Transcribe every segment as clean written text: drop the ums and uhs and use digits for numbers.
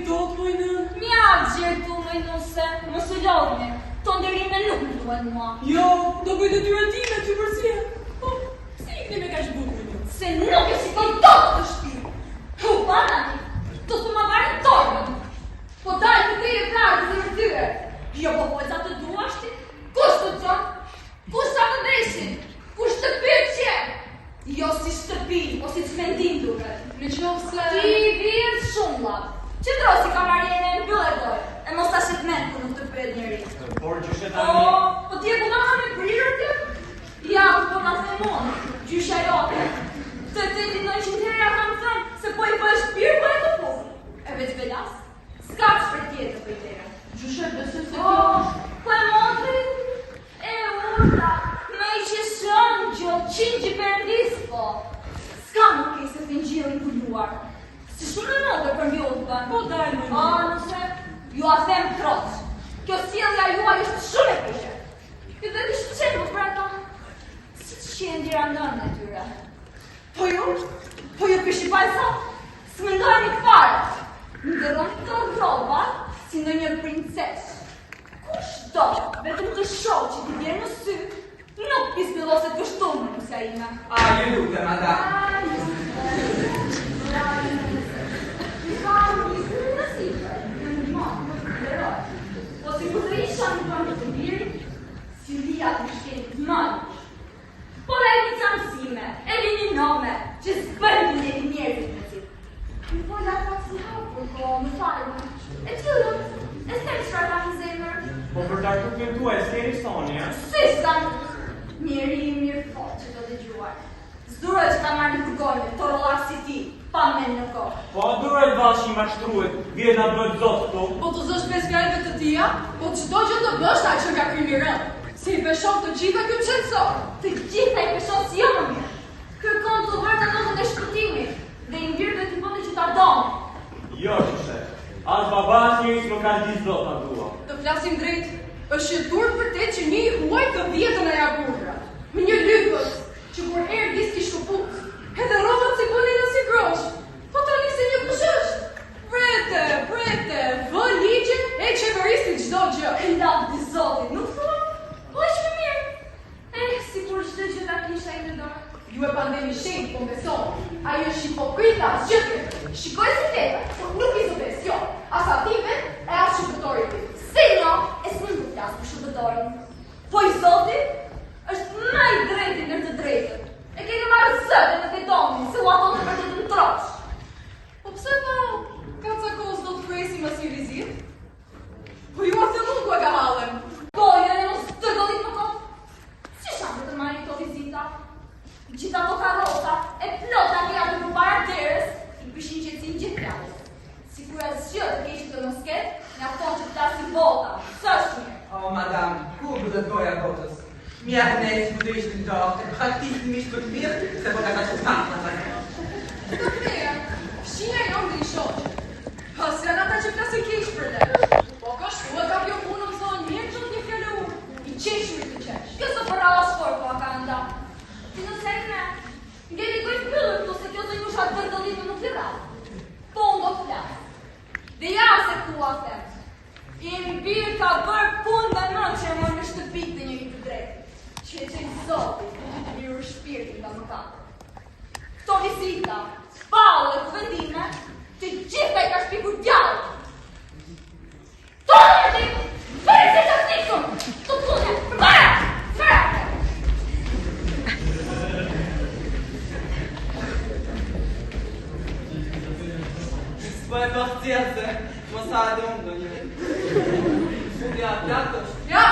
dot, mojnë? Mjallë gjertu, mojnuse, mos u lodhni. To ndërime nuk më duhet mua. Jo, do bëj të tyre time, ty përsia. Po, si ikni me kaq bukur, mojnë? Se nuk e shikoj dot të shtëpi. Hu, banani, të të ma barë torën. Po daj të të e prarë të vërtyre. Jo, po vojza të duashti. Kush të qonë? Kush sa të deshin? Kush të pyqe? Jo si shtëpi, o si të mendim duke. Në qofë se... Ti vjetë shumë lap. Qëndro si kamarjene e mbyll e dojë. E mos ta shet men ku nuk të pyet njëri. Por gjyshe tani... Po ti e ku nga me prirë ti? Ja, po ta themon. Gjysha jote. Se ti ti 900 herë kam thënë se po i bësh pirë po e të punë. E veç velas. S'ka që për tjetë për tjere. Gjyshe besoj se kjo... Po e montri? E urta. Me i që shënë gjo, qinë që përndis po. S'ka nuk e se fingjirën kulluar. Si shumë në nëndër për mjollëve. Po daj, mojnë. Nëse, ju a them troç. Kjo sjellja juaj është shumë e keqe. Ju dhe di shqenë për ata. Si që qenë dira nënë e tyre. Po ju pishi pajsa, s'mendoj një këfare. Në dërën të roba si në një princes. Kush do, vetëm të shoh që ti vjen në sy, nuk pispilloset kështumë në mësja ime. A, ju lutë, madam. Po si kur të isha në përmë të mirë, syria të shkenë të mëllë. Po e një të mësime, e një nome, që s'bërë një njerëzit në si. Në pola pak si hapur, po më falë. E qëllë, e s'tem shra pak në zemër. Po për ta kupin tua e s'keri soni, e? Si s'kam njeri i mirë fort që do të gjuar. Zduroj që ka marrë një përgojnë, të rollar si ti, pa men në kohë. Po duroj vash i mashtruet, vjet na bëhet zot këtu. Po të zësh 5 fjallëve të tia, po çdo gjë të bësh ta që nga krimi rënd. Si i peshon të gjitha këtë qëtësor. Të gjitha i peshon si jo më mirë. Kërkon të vërë të notën e shpëtimit, dhe i mbirë dhe t'i bëni që ta donë. Jo, shushe. As babas njëris më kanë di zot në dua. Të flasim drejt, është jetur për te që një i huaj të vjetën e jaburra. Me një lypës, që kur herë dis ki shkuput, edhe robat si bënin në si grosh. Po të njëse një kush është. Brete, vë ligjin e qeveristin qdo gjë. E lavë të zotit, nuk thua? Po është më mirë. Si kur shtë që ta kisha i në dorë. Ju e pandemi shenjë, po beson. Ajo është hipokrita, as gjëtje. Shikoj si teta, Po nuk i zëves, jo. As atimet e as shqipëtorit ti. si no, e s'më nuk flasë për shërbëtorin. Po i zotit, është më i drejti nër të drejtët. E keni marrë zëtë në fetonin, se u ato të për të të troqë. Po pse pa, ka ca kohës do të kresi mas një vizit? Po ju a thëmun ku e ka hallem. Po, jo e mos të godit më kotë. Si shamë të marrë këto vizita? Gjitha to karota, e plota një atë për para deres, i pëshin qëtësin gjithë pjallës. Si kur e zgjë të keshë të mosket, nga tonë që të tasin bota. Së është mirë. O, madam, ku bëdët goja botës? Mjak ne që bëdë ishtë në dohë, të praktikë mishë për të mirë, se po ka ka që tamë në të. Të përja, fshina jonë dhe i shoqë. Pas janë ata që flasin keq për te. Po kështu e ka kjo punë më thonë mirë që një fjallë unë. I qeshurit të qesh. Kjo së përra o shkor po ka nda. Ti në sejt me, ngeli gojë pëllër këtu se kjo të njusha të vërdëllitë nuk të rrallë. Po unë do të flasë. Dhe ja se ku a them. I mbirë ka bërë punë dhe më që e mërë në shtëpik të njëri të drejtë. Që e që i zotit, mirë shpirtin nga më katë. Këto vizita, balë dhe këvendime, që gjitha i ka shpikur gjallë. Tonë në ti! Bërë se të stikëm! Të pune! Përmara! Sfera! Po e kohë tjerë se, mos ha edhe unë do një. Ja, platosh. Ja!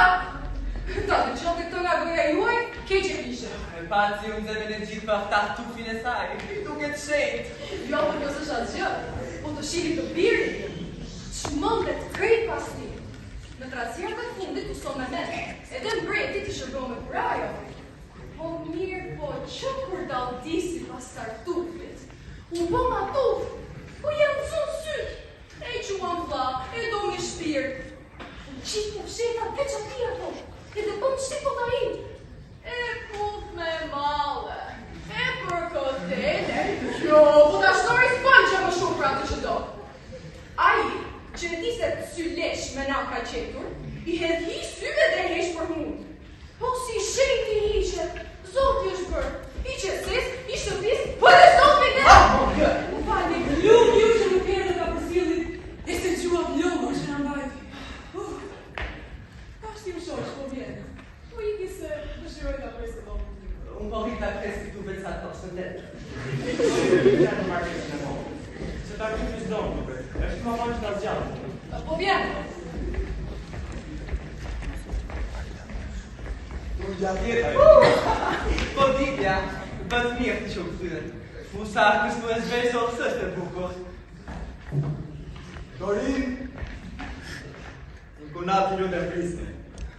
Ta të qote këto nga goja juaj, keq e kishe. E paci unë zeme në gjithë për ta tufin e saj, duket shenjt. Jo, për kjo s'është asë gjë, po të shiri të birë. Që mëndet krejt pas ti. Në trasjerë të fundit u sto me me, edhe mbreti ti shërgo me kurajo. Po mirë, po që kur dal disi pas tartufit, u bo ma tuf, po janë zonë syt. E që uan vla, e do një shpirt. U qitë në fsheta veç ati ato, edhe po më shtipo ta i. E puf me male, e për këtele. Jo, po ta shnori s'pan që më shumë pra të që do. Ai, që e di se sylesh me na ka qetur, I hedhi syve dhe hesh për mund. Po si sheti I ishe, Zoti është bërë, I qeses, I shërbis, për e Zoti ne! Më falni, ju që nuk erdhe ka përsillit, e se quat logo që në mbajti. Ka shtim shosh, po vjenë. Po iki se dëshiroj ta presë të logo. Unë po rrit ta presë këtu veç sa të shëndet. Në marketin e mojë. Se ta këtë një zdonë, nuk e. E shtë më manë që ta zgjallë. Po vjenë. Unë gjatë jeta Po ditja, bëtë mirë të qukë të të. Musa kështu e zhvejso sështë e bukur. Dorin, në kunat një të prisme,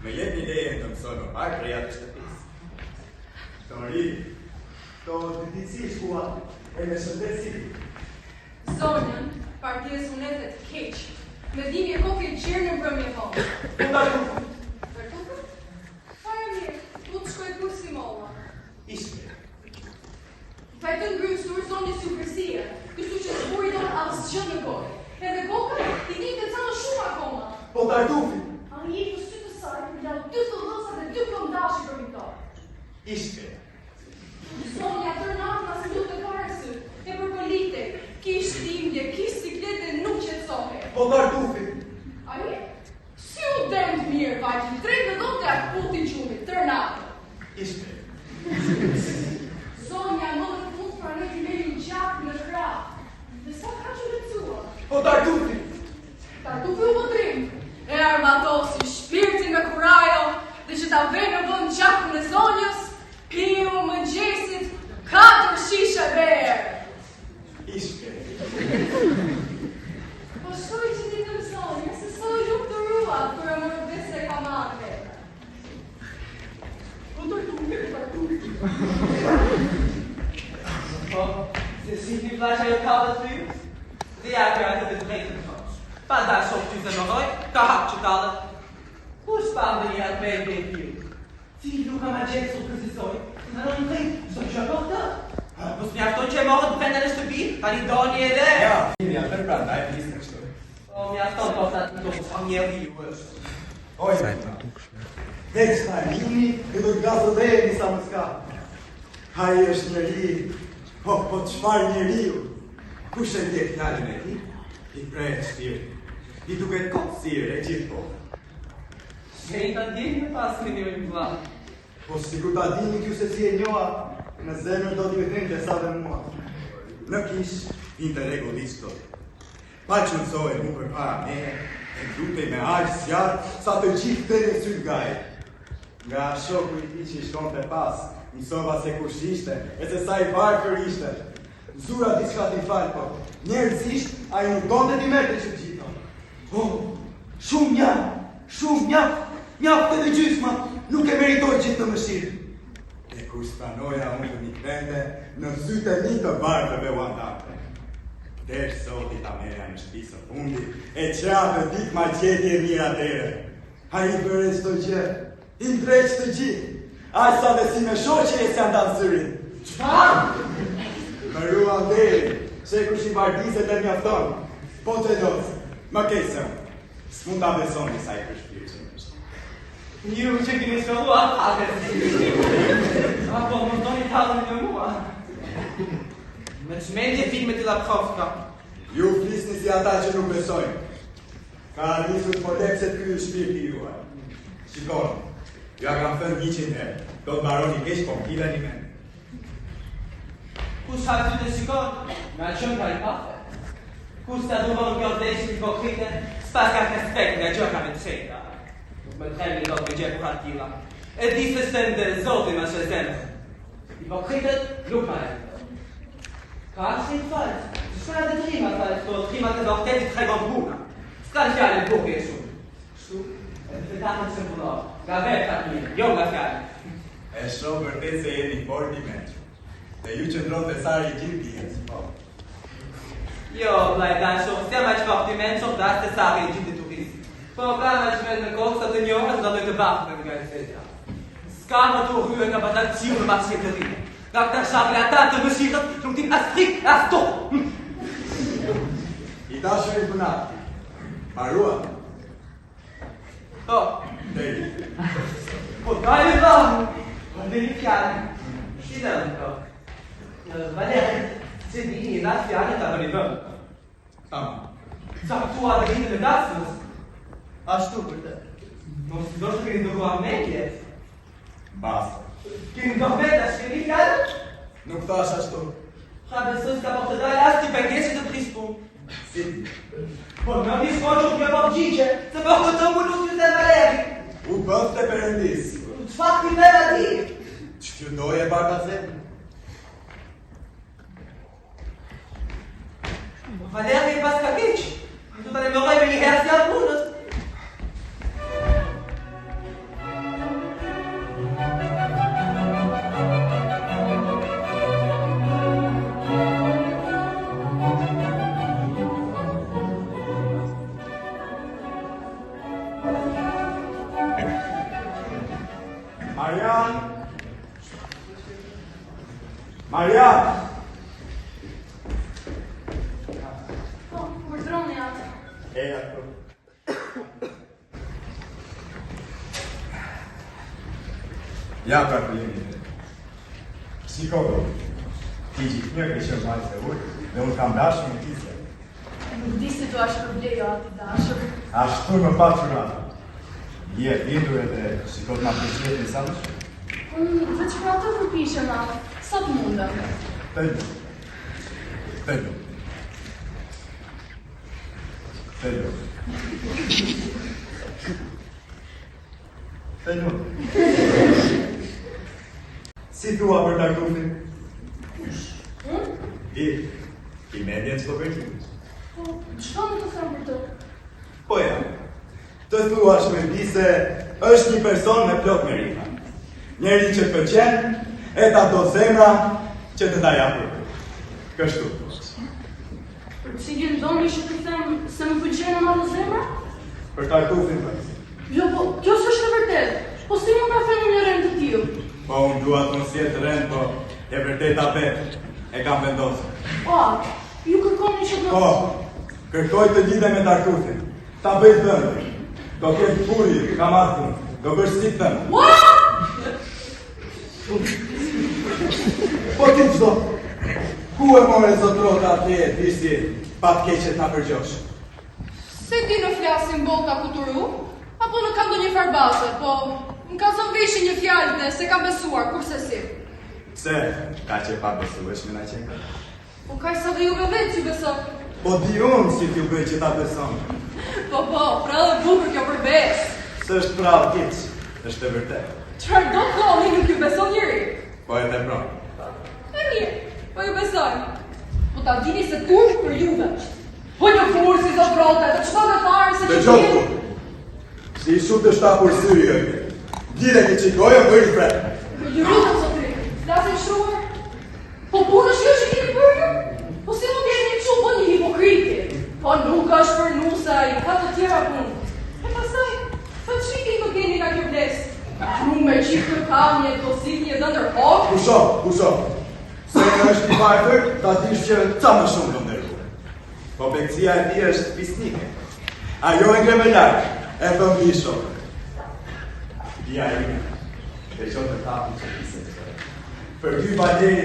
me jetë një leje të mësoj më pak preja të shtëpis. Dorin, to të dici shkua e me shëndetësi. Zonjën, partjes unetet keq, me dhimje kofi qirë në mbrëmje vonë. Po ta ku? Vërtukë? Fare mirë, du të shkoj kur si molla. Ishte. Pa e të ngrysur zonjë si ukërësia, kështu që zburi do asgjë në gojë. Edhe goka, I din të canë shumë akoma. Po ta tufi. A I të sy të saj, I lau 2 fëllësa dhe 2 këndashi për mitar. Ishte. Zonja tërë natëna si du të kare sy, e për polite, kish timje, kish siklete nuk qetësohe. Po ta tufi. A I? Si u demë mirë, vajqin, drejt në do të akutin qumit, tërë natë. Ishte. Zonja më dhe mund të pranoj t'i meri një gjakë në krah. Dhe sa ka që lecua? Po ta tufi. Tartufi u mëtrim, e armatosi shpirtin me kurajo, dhe që ta vej në vënd gjakën e zonjës, piu më gjesit 4 shishe verë. Ishte. Po shkoj që ti të zonjë, se së luk të ruat, kër e më rëbis e ka marrë. Po ta tufi. Po, se si ti flashe e kallët të ju, dhe ja kërë atë të drejtë në tonë. Pa da shok që se mëroj, ka hap që kallët. Ku shpam dhe një atë me e bejtë ti luka ma gjetë sot kësisoj, në në në drejtë, sot që ato këtë. Mos mi aftoj që e morët të pendën e shtëpi, tani do një edhe. Ja, mi atë pra ndaj të lisë në kështu. O, mi afton po të atë në tonë, sa njerë ju është. Oj, next time, juni e do të gazë dhe e njësa më s'ka. Haj është njëri, po qëfar njëri ju? Kush e tje knallin e ti? I prejë shtirë, I duke kopësirë e gjithë po. Se I të ndihë në pas këtë një më vla. Po si ku ta dini kjo se si e njoha, në zemër do t'i vetrin të sa dhe mua. Në kish, inte regullisht të. Pa që nësoj mu për para me, e ndutej me aqë zjarë, sa të gjithë të në sytë gajë. Nga shoku I ti që I shkon të pas, mësova se kush ishte, e se sa I barkër ishte. Zura diçka t'i falë, po, njerëzisht, a I nuk donte t'i merte që gjitha. Oh, shumë njaf të dhe gjysma, nuk e meritoj gjithë të mëshirë. E kur spranoja unë të një vende, në sytë e një të barkëve u andate. Desh soti ta merja në shpisë fundi, e qatë dik ma qeti e mirë atere. A I bërë qëto gjë, I ndrejt të gjithë, aq sa dhe si me shoqe e se andanë syrin. Qëfar? Më rua nderi, që e kush I bardizet e mjafton, po të dosë, më kejsëm, s'mund ta beson disa I përshpirë që në është. Ju që kini shkollu atë, apo më doni talën në mua. Me qmendje filme të Lapkovska. Ju flisni si ata që nuk besojnë. Ka arrisur po lepset ky shpirti juaj. Shikoni, ja kam thënë 100 herë, do të baroni keq po m'kila një mend. Kush ha ty të shikon? Me qënë ka I pafe. Kush të duhon kjo deshë I pokrite, s'pas ka respekt nga gjoka me të qeta. Nuk me tremi do të me gjepu hartila. E di se stende Zoti ma shezemë. I pokritet nuk ma e. Ka që I falë, që shka dhe trima falë, të trimat e doktetit tregon puna. S'ka në fjallë e buke e shumë. Kështu, e të fetanë që mëllor, nga vetë atë mirë, jo nga fjallë. E shumë vërtet se jeni fort I menqë. Dhe ju që ndronë të sari I gjithë pjes, po. Jo, blaj dasho, s'ja ma që fort I menqë, dhe asë të sari I gjithë të turist. Po, ka ma që me në kohë, sa të njohës, nga dojtë të bakë nga I sezja. S'ka më të uhrujë nga batak qiu në bashkë të rime. Nga këta shabri ata të mëshirët, që nuk tim as frik, as to. I dashur I punat. Marua. Oh, Deri. po dajme vam, dhe një fjallë. Shidëm, Valeri, se dini në atë fjallë të avërivëm. Tama. Zaktua dhe vinë në dasës. Ashtu për te. Mos të do të keni duku amendjes. Basta. Keni dohmet a shkeni fjallë? Nuk thash ashtu. Ha besoj s'ka po të daj as t'i pengesit të prispun. Si. Po në një s'ko që t'ja po gjigje, se po këtë më nuk t'ju të Valeri. U bëth të përëndis. Që fa t'i vera di? Që t'ju doje barta zemë. Valeri e pas ka keq. Tu të remëroj me një herë s'ja punës. Marian! Marian! Po, urdhroni atë. E ato. Ja ka pëllimi. Shikodo, ti gjithë një ke qënë majtë e ujë, dhe unë kam dashur në tise. Nuk di se tu ashtë përblejo ati dashur. Ashtu më pa qërata. Je lindur edhe shikot ma përqjet në sanësh? Unë veç për ato përpishëm atë, sa të mundëm. Tëllu. Tëllu. Tëllu. Tëllu. Si thua për Tartufin? I medjen që të përqit. Po, qëta më të thëmë për të? Po ja, të thua shmëndi se është një person me plot merita. Njeri që të pëlqen, e ta do zemra që të ta japur. Kështu. Për që gjë ndoni që të them se më pëlqenë në ato zemra? Për Tartufin për. Jo, po, kjo s'është e vërtet. Po si mund ta them një rend të tillë? Po unë dua të mos jetë rend, po e vërteta vetë e kam vendosur. Po, ju kërkoni që të Po, kërkoj të lidhe me Tartufin. Ta bëj dhënë. Do ketë puri, kamatën, do bësh si thënë. Ua! Po ti qdo, ku e more zotrota atje e disi pa të keqet nga përgjosh? Se di në flasin bolta kuturu, apo në ka ndonjë farbase, po më ka zënë veshi një fjalë dhe se ka besuar, kurse si. Pse, ka që pa besuesh me na qenë? Po kaj sa dhe juve vetë që beson. Po di unë si t'ju bëj që ta beson. Po, pra dhe bukur kjo për besë. Së është prapë kiq, është e vërtet. Qërë do të thoni nuk ju beson njëri? Po e të pra. E mirë, po ju besojnë. Po ta dini se turq për juve. Po një furë si zotrote, të qëto dhe farë se Dhe që gjotë ku, si i shumë të shtapur syri e këtë. Dile ki qikojë e bërë fretë. Ju rrutën, zotri, flasin shruar. Po punë është jo që kini bërë? Po si mund jeni një qumë, po një hipokriti. Po nuk është për nusa, i ka të tjera punë. E pasaj, të qikin të keni nga kjo blesë. Kru me qikë të kamje, të sinje dhe ndërhok. Kusho. Se në është i bajtër, ta dish që ca më shumë të ndërru. Po bekësia e ti është pisnike. Ajo e ngre me larkë, e thëm bisho. Bia e një, e qonë të kapi që pise të kërë. Për ty Valeri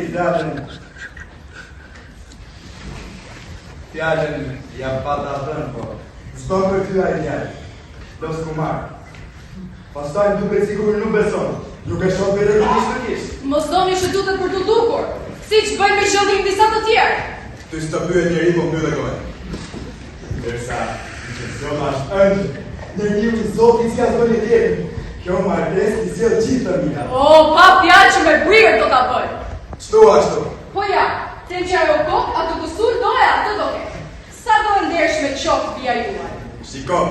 fjallën ja pata dhënë, po s'do për ty a i njërë, do s'kumarë. Pastaj duke sigur nuk beson, nuk e shoh vere nuk ishtë të kishë. Mos doni që dutet për të dukur, si që bëjnë me qëllim disa të tjerë. Ty s'të pyet njeri po mbyllë gojë. Dërsa, që zona është ëndë, në një u zotin si asë bëni tjerë. Kjo martes t'i sjellë gjithë të mija. O, pa fjalë që me brirë do t'a bëjë. Qëtu ashtu? Po ja, tem që ajo kokë, atë kusur doja, atë doke. Sa do e ndesh me qokë bia juaj? Shiko,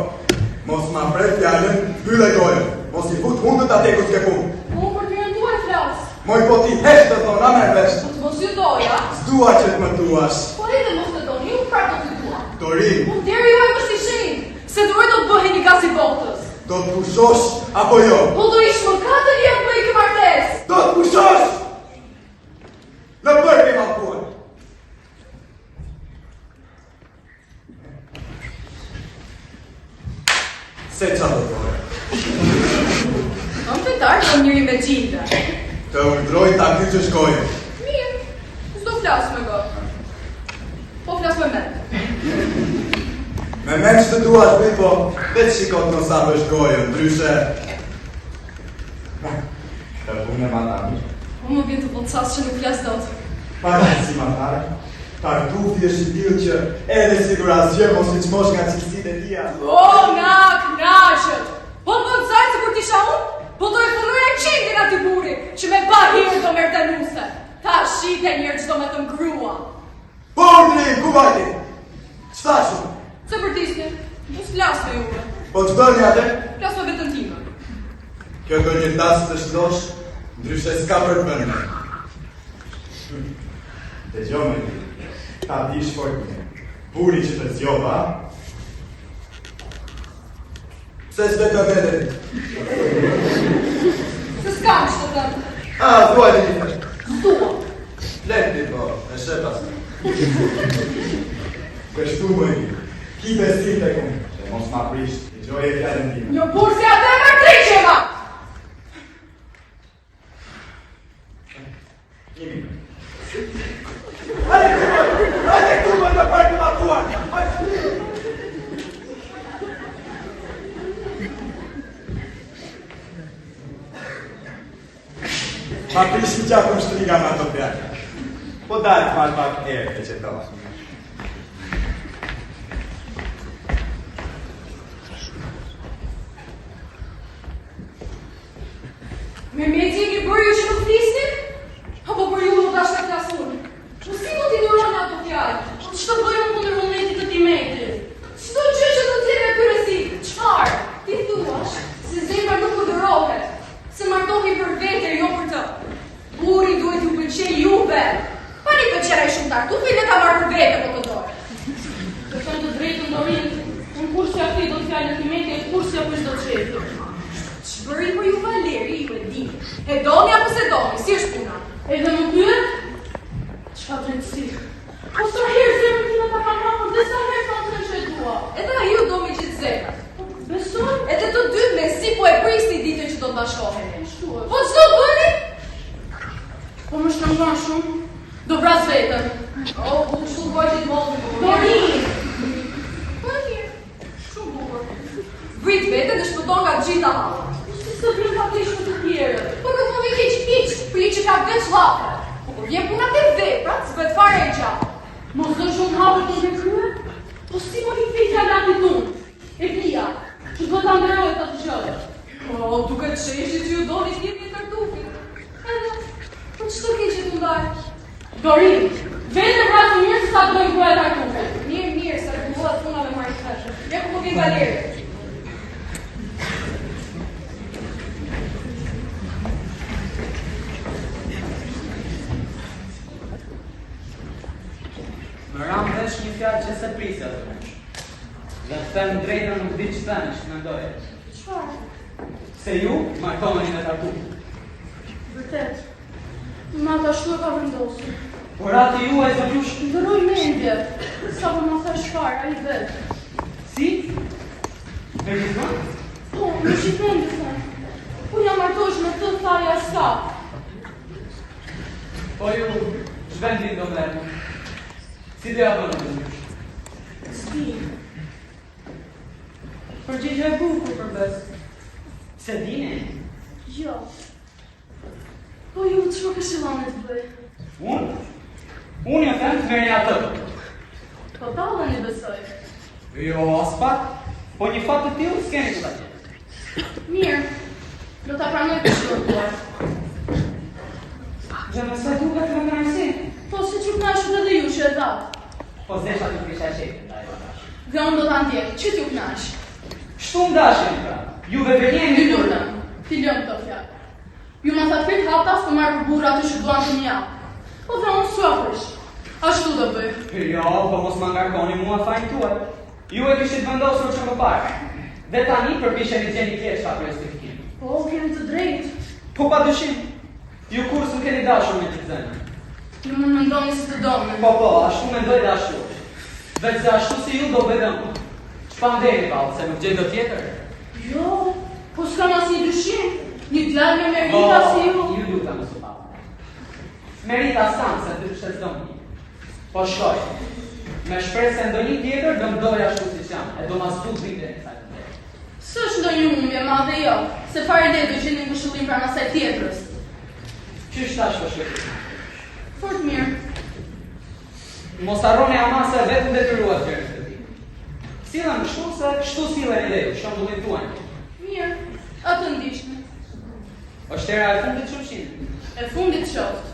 mos ma pret fjallën, mbyllë gojën. Mos i fut hundët atë ku s'ke punë. Unë për të rënduar e flasë. Moj po ti heshtë të thona me vesh. Po të mos ju doja. S'dua që të më tuash. Po edhe mos të doni, unë prapë do të dua. Tori, Unë deri juaj më shtenë, se dorë do të bëhe një gasi botës. do të pushosh apo jo? Po do ishë më 4 jetë për i kë martes. Do të pushosh! Në përmi ma puën. Se qa do tore? Kam të darë të njëri me gjinde. Të urdroj ta kyqë shkojë. Mirë, s'do flasë me go. Po flasë me me. Me men që të duash bëj, po veç shikot në sa për shkojë, ndryshe... Të punë e matami. O më vjen të vocas që nuk flasë do të. Para si matari, tartufi është i tilë që edhe sigur asgjë mos një qmosh nga cilësit e tia. O, nga knaqët! Po të vocaj se kur t'isha unë, po të e punur e qindin ati buri, që me bahirë do mërë të nuse. Ta shite njërë që do me të mgrua. Po, Urdri, ku vajti? Qëta shumë? Se për t'iske, du s'flasë me juve. Po të bëni atë? Flasë me vetën time. Kjo do një tasë të shlosh, ndryshe s'ka për të bënë. Dhe gjo me ti, ta di shfojtëne, buri që të zjova, se s've të vede. Se s'kam që të tëmë. Thuaj dhe një të. S'tua. Leti, po, e shepas. Kështu më një, ki besim të kumë, që mos ma prisht, i gjoj e fjallën time. Një burë si atë e mërtriqe, ma! Kimi. Hajde këtu më të partë ma tuar! Ma prish në qatë më shtriga ma të pjallë. Po dalë të malë pak erë të që të lasë. Me meci e ki bërë ju që nuk flisni? Apo për ju nuk dashtë të klasun? Po si mund t'i nërën ato fjallë? Po që të bëjmë në kundër vullnetit të timejti? Qdo gjë që të tjere me kërësi? Qfarë? Ti thuash se zemër nuk udhërohet, se martohi për vete, jo për të. Buri duhet ju pëlqej juve. Pa një pëlqera i shumë tartufi dhe ta marrë për vete po të dojë. Të thënë të drejtën Dorin, unë kursja këti do t'fjallë në timejti e kursja për shdo qefi. Shbërin për ju Valeri, ju e di. E doni apo se doni, si është puna? Edhe më pyet? Çka drejtësi? Po sa herë zemrën time ta kam hapur, dhe sa herë kam thënë që e dua. Edhe a ju do me gjithë zemrën. Besoj? Edhe të dy me si po e prisni ditën që do të bashkoheni. Ashtu është. Po ç'do bëni? Po më shtrëngon shumë. Do vras vetën. O, ku kështu vojtë të mollë. Dorin! Po e mirë. Shumë bukur. Vrit vetën dhe shpëton nga gjitha halla. Si se vjen pa të ishme të tjere. Po nuk më vjen hiç, për një që ka veç hapë. Po kur vjen puna te veprat, s'bëhet fare e gjatë. Mos do shumë hapër të në krye? Po si më i fitja gati tunë? E plia, që do të nderoj të të gjë. O, duke të sheshi që ju doni t'jep një tartufi. Edhe, po ç'do ke që të ndaj? Dorin, vete vrasë mirë se sa të dojnë kërë e tartufe. Mirë, sa të buat puna me marrë të ja ku po vjen Valeri. Më ram vesh një fjallë që se prisja të më. Dhe të them drejtën nuk di që thënë që mendoje. Çfarë? Se ju martoheni me tartu. Vërtet, ma të ashtu e ka vendosur. Por atë ju e zëgjush. Ndëroj mendje, sa po ma thash shfarë, a i vetë. Si? Verifon? Po, në shqipën dhe thënë. Po jam martosh me të thaja s'ka. Po ju shvendin do mërë. Si dhe apo në të njësh? S'di. Përgjigje e bukur për besë. Se dine? Jo. Po ju që këshillane të bëj? Unë? Unë jo them të merja të. Po talën i besoj. Jo, as pak. Po një fatë të tillë s'keni të ta gjithë. Mirë, do ta pranoj këshillën tuaj. Dhe nëse duke të më nërësi. Po si që knashët edhe ju që e datë. Po zesha të kisha e shetë, da e vëndash. Dhe unë do të ndjekë, që t'ju knash? Shtu ndashin, pra. Juve venjeni Ty lutëm, ti lëmë të fjallë. Ju ma thatë prit haptas të marrë për burra të që duan të një javë. Po dhe unë suafësh. Ashtu do bëj. Jo, po mos më ngarkoni mua fajnë tuaj. Ju e kishit vendosur që më parë. Dhe tani përpishe një gjeni tjetë shka për justifikim. Po, keni të drejtë. Po pa dëshim. Ju kur s'u keni dashur me të zemë. Ju më mendoni si të domë. Po, ashtu mendoj dhe ashtu. Veç se ashtu si ju do bedëm. Ç'pa ndeni valë, se nuk gjendë tjetër. Jo, po s'kam asnjë dyshim. Një djalë me merita si ju. Ju lutem mos u pa. Merita s'kam se ty shqetëson. Po shkoj. Me shpresë se ndonjë tjetër do më doj ashtu siç jam, e do ma zbut vitin e kësaj. S'është ndonjë humbje madhe jo, se fare le do gjeni ngushëllim pranë asaj tjetrës. Qysh tash po shkoj? Fort mirë. Mos harroni ama se vetëm detyruat gjërës të ti. Sillen kështu se kështu sillen edhe ju, shembullin tuaj. Mirë, atë ndishme. Është era e fundit shumshin. E fundit qoftë.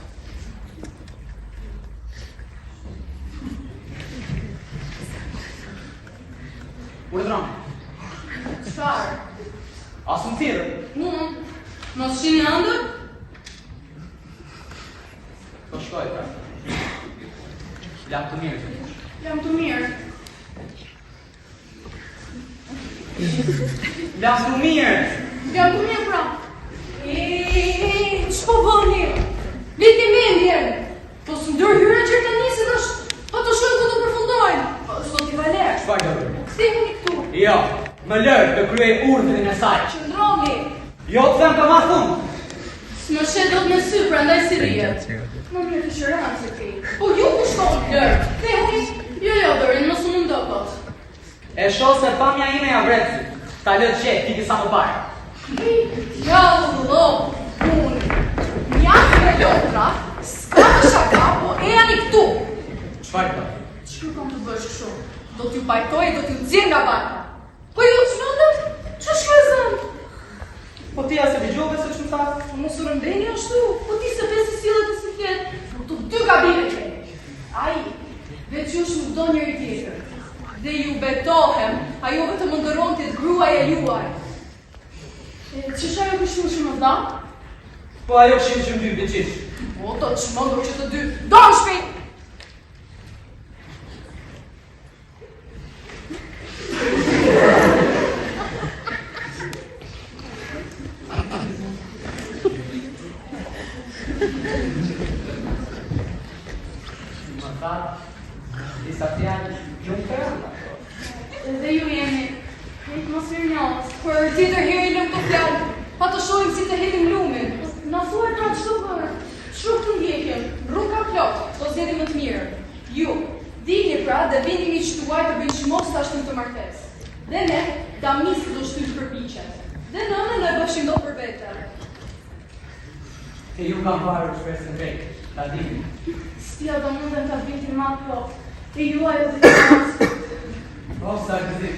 Urdhron. Çfarë? As më thirrë. Mos shihni ëndër? Po shkoj pra. Jam të mirë. Jam të mirë. Jam të mirë. Jam të mirë pra. Ç'po bëni? Liti mendjen. Po s'ndër hyra që të nisin është. Po të shkojnë ku të përfundojnë. Po sot i valer. Çfarë do bëj? Kthehuni këtu. Jo, më lër të kryej urdhrin e saj. Qëndroni. Jo të them ka ma thunë. S'më shet dot me sy, prandaj si rrihet. Më mirë të shëran se ti. Po ju ku shkon lër? Kthehuni. Jo, Dorin, mos u mundo kot. E shoh se pamja ime ja vret sy. Ta lë të qet, ti sa më parë. Jallo, unë. Mjaft me lotra, s'ka më shaka, po e janë i këtu. Çfarë do? Ç'u kam të bësh kështu? Do t'ju pajtoj, do t'ju nxjerr nga barka. Po ju ç'mendet? Ç'është shkruazën? Po ti as e dëgjove se ç'm tha? Mos u rëmbeni ashtu, po ti se pesi sillet të si flet. Po të dy gabime keni. Ai, veç ju nuk do njëri tjetër. Dhe ju betohem, ajo vetëm më ndëron të gruaja juaj. Ç'është ajo kështu që më dha? Po ajo që dy beqish. Po të çmendur që të dy. Don shpejt! Më tha, disa fjalë gjumë kërënda. Dhe ju jeni mos mirënjohës, por tjetër herë i lëm të fjalë, pa të shohim si të hetim lumin. Na thuaj pra ç'do bërë. Ç'u të ndjekim, rruga plot, do zgjedhim më të mirë. Ju, dini pra dhe vini miq tuaj të bëjnë çmos tash në të martesë. Dhe ne, damisk do shtyp përpiqet. Dhe nënën e bëshim do për vete. E ju kam parë shpresën drejt, ta dini. Stia do mundem ta vitin ma plot. E juaj do të qenë. O, sa gëzik,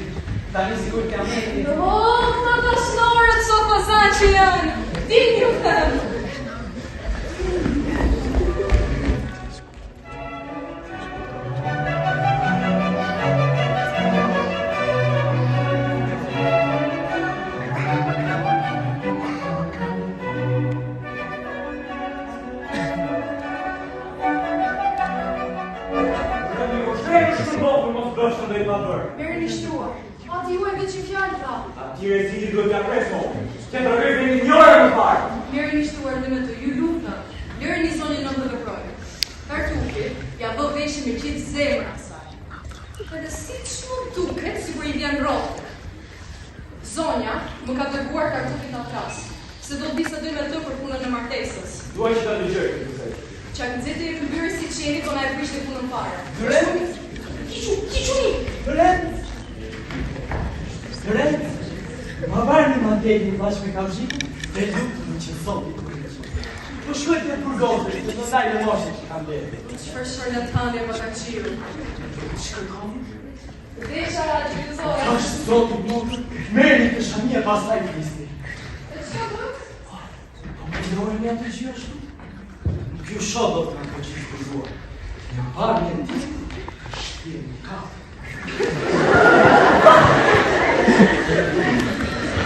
tani sigur t'jam meti. Këta dashnorët so fazan që janë. Dini ju them. Merë një shtruar. Ati ju e veç i fjallë tha. Atyre cili duhet t'ja presmo. Që të rrëve një njërë më parë. Merë një shtruar dhe me të ju lutë. Lërë një zonjë në më dëprojë. Tartufi, ja bë veshë me qitë zemra asaj. Edhe si që mund duket, si kur i vjen rotë. Zonja më ka dërguar Tartufit në klasë, se do t'bisa dy me të për punën e martesës. Duaj që ta dëgjoj, këtë. Qak nëziti e këmbyrë si qeni, kona e prishtë e punën fare. Dëren? Kiquni! Dëren? Ma barë një mandejnë bashkë me kamzhiku dhe lukë më që zonë. Po shkoj të përgozë, të të ndaj në moshë që kam dhe. Qëfar shërletane më ka qiru? Shkoj kam? Vesha gjyëzore. Ashtë zotë më, meri të shamia pasaj të listi. E që ka bërë? Po me gjërojë një të gjë ashtu. Nuk ju shodë do të në të gjithë përzuar. Një parë një në ditë, shtirë një kapë.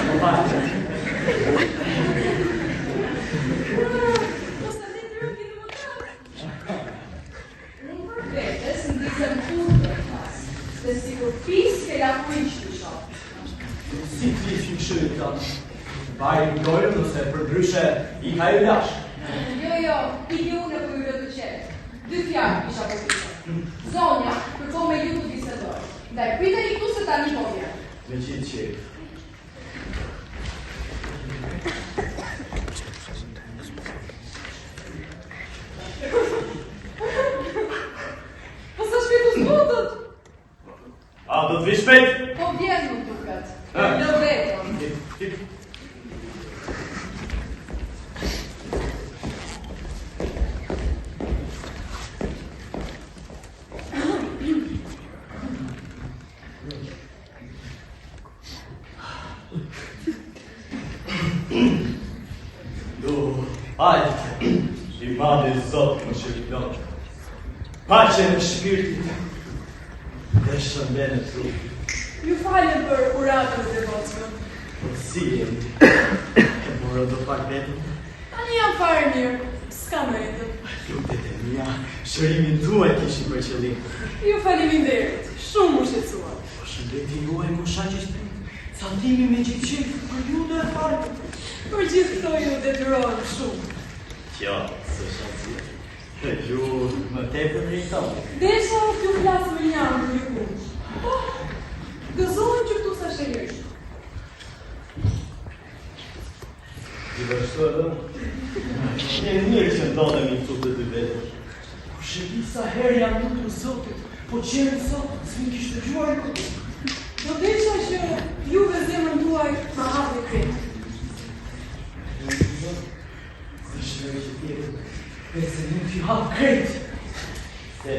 Më parë të Mos të dhe të rëpjë në më të. Unë për vetës në dizem punë të klasë, dhe si kur pisë ke la kujshë të shohë. si të lish një shërë të atë. Bajë në dojë nëse për dryshe i ka i lashë. Jo, i ju në kujrë të qetë. Dy fjarë isha për pisë. Zonja, kërko me ju të bisedojë. Ndaj pritën i këtu se tani po vjen. Me qitë qërë. shpejt. Po vjen më duket. Ah. Në drejtën. Hajde, I madhi Zot më shërblon. Pace në shpirtit dhe shëndet në trupit. Ju falem për uratën e devotshëm. Po si jemi? E mora do pak vetëm? Tani jam fare mirë, s'ka më jetën. Lutet e mia, shërimin tuaj kishin për qëllim. Ju faleminderit, shumë u shqetësuar. Po shëndeti juaj më shaqishtë. Sandimi me gjithë për ju dhe e falem. Për gjithë këto ju detyrohem shumë. Kjo, së shaqë. E ju më tepër rriton. Desha t'ju flasë me një për një punë. Po, gëzohen që këtu sa shërish. I vërshto edhe? Një mirë që ndodhemi këtu të dy vetëm. Po shëri sa herë jam lutur Zotit, po qenë sot, s'mi kishtë gjuar nuk. Do desha që juve zemrën tuaj ma hapë kretë. Se shërë që tjerë, se nuk t'ju hapë kretë. Se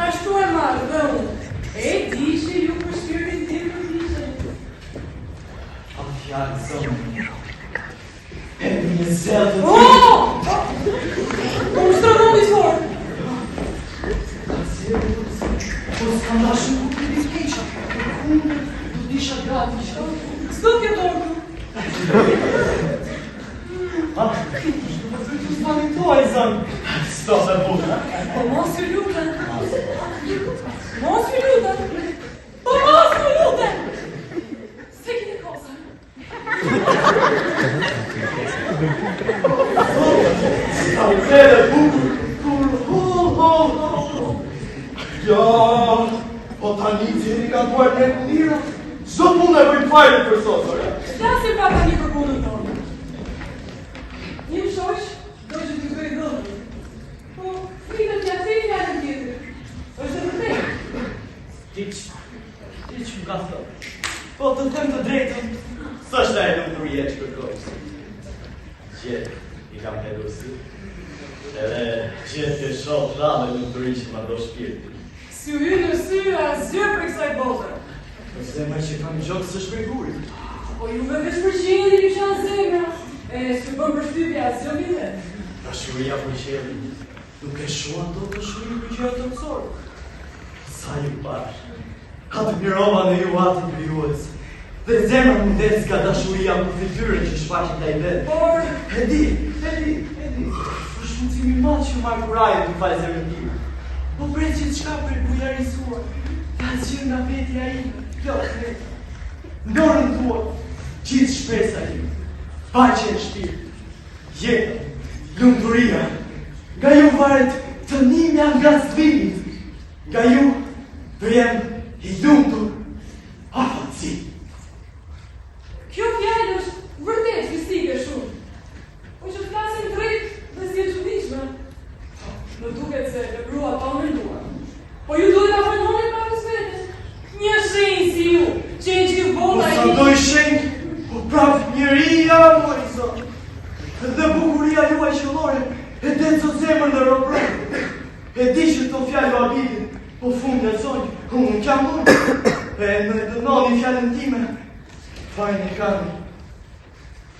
Ashtu e marrë dhe unë. E dishe ju për shpirtin tim për dishe. a fjallë zonë. E një zelë të Po më shtronon disor. Po s'kam dashur nuk të diskeqa. Unë do t'isha gati. S'do t'ke dorë. S'mani tuaj, zonë. S'do se buka. Po mos ju lutem. Mos ju lutem. Po mos ju lutem. Se kine kosa. Sa u krede bukur. Ja, po tani cili ka duar në kulira. Zdo punë e bëjt fajrën për sot, ora. Flasim pra tani për punën tonë. Një shoq do që t'ju bëj dhëmë. Po, fritën t'ja thej fjallën tjetër. Është e vërtetë. Ti që më ka thënë. Po të them të drejtën, s'është e lumturia që kërkoj. Gjithë, I kam hedur sy. Edhe gjithë ke shoh rame lumturi që më do shpirtin. Si u hy në sy asgjë për kësaj bote. Po zemra që kam gjokë së shpërgurit. Po ju me veç përqenjë dhe ju qanë zemra. E s'ju bëm përshtypje asgjë vite. Dashuria për qëllin, nuk e shuan do të shuri për gjë të mësorë. Sa ju bashkë, atë mirova në ju atë krijues. Dhe zemra mundes ka dashuria për fytyrën që shfaqet ai vetë. Por, E di. Është mundësimi madh që marrë kuraje të falë zemrën time. Po preqit qka për bujarisuar, ta zgjë nga vetja ime, kjo të ndorën tua, gjithë shpresa ime, paqe në shpirt, jetën, lumturia, nga ju varet të nimja nga zvimit, nga ju të jem I lumtur, afatësi. kjo fjallë është vërtet fistike shumë. Po që flasim drejt dhe si e çuditshme. Më duket se veprua pa menduar. Po ju duhet ta frenoni pa vetes. Një shenjë si ju, që e gjithë Po bota sa doj shenjë, po prap njëria, moj zot. Dhe bukuria juaj qëllore, e detë sot zemër në robrë. E di që të fjallë o abitin, po fund e zonjë, unë kam unë. E në dënoni fjallën time, fajnë e kami.